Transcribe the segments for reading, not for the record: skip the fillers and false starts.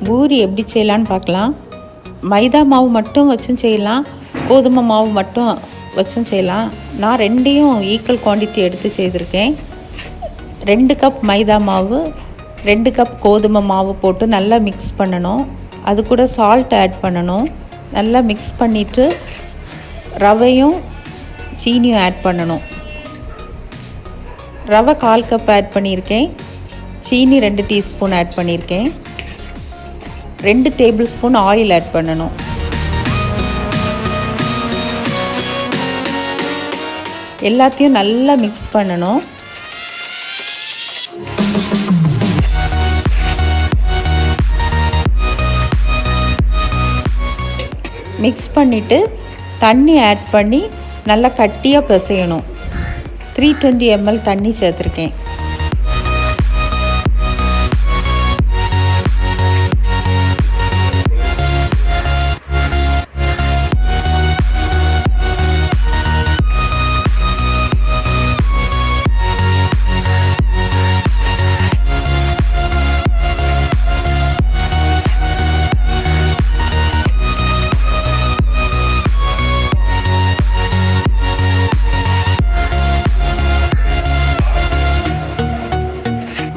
பூரி எப்படி செய்யலான்னு பார்க்கலாம். மைதா மாவு மட்டும் வச்சும் செய்யலாம், கோதுமை மாவு மட்டும் வச்சும் செய்யலாம். நான் ரெண்டையும் ஈக்குவல் குவான்டிட்டி எடுத்து செய்திருக்கேன். 2 கப் மைதா மாவு, 2 கப் கோதுமை மாவு போட்டு நல்லா மிக்ஸ் பண்ணணும். அது கூட சால்ட் ஆட் பண்ணணும். நல்லா மிக்ஸ் பண்ணிவிட்டு ரவையும் சீனியும் ஆட் பண்ணணும். ரவை 1/4 கப் ஆட் பண்ணியிருக்கேன். சீனி 2 டீஸ்பூன் ஆட் பண்ணியிருக்கேன். 2 டேபிள் ஸ்பூன் ஆயில் ஆட் பண்ணணும். எல்லாத்தையும் நல்லா மிக்ஸ் பண்ணணும். மிக்ஸ் பண்ணிவிட்டு தண்ணி ஆட் பண்ணி நல்லா கட்டியாக பிசையணும். 320 ml தண்ணி சேர்த்துருக்கேன்.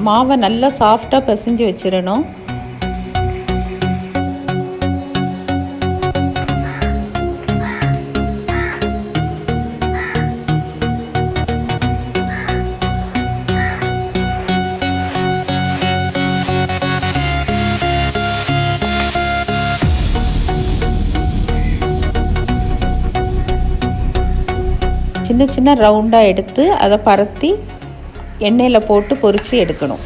மாவை நல்லா சாஃப்டாக பிசைஞ்சு வச்சிடணும். சின்ன சின்ன ரவுண்டாக எடுத்து அதை பரத்தி எண்ணெயில் போட்டு பொரித்து எடுக்கணும்.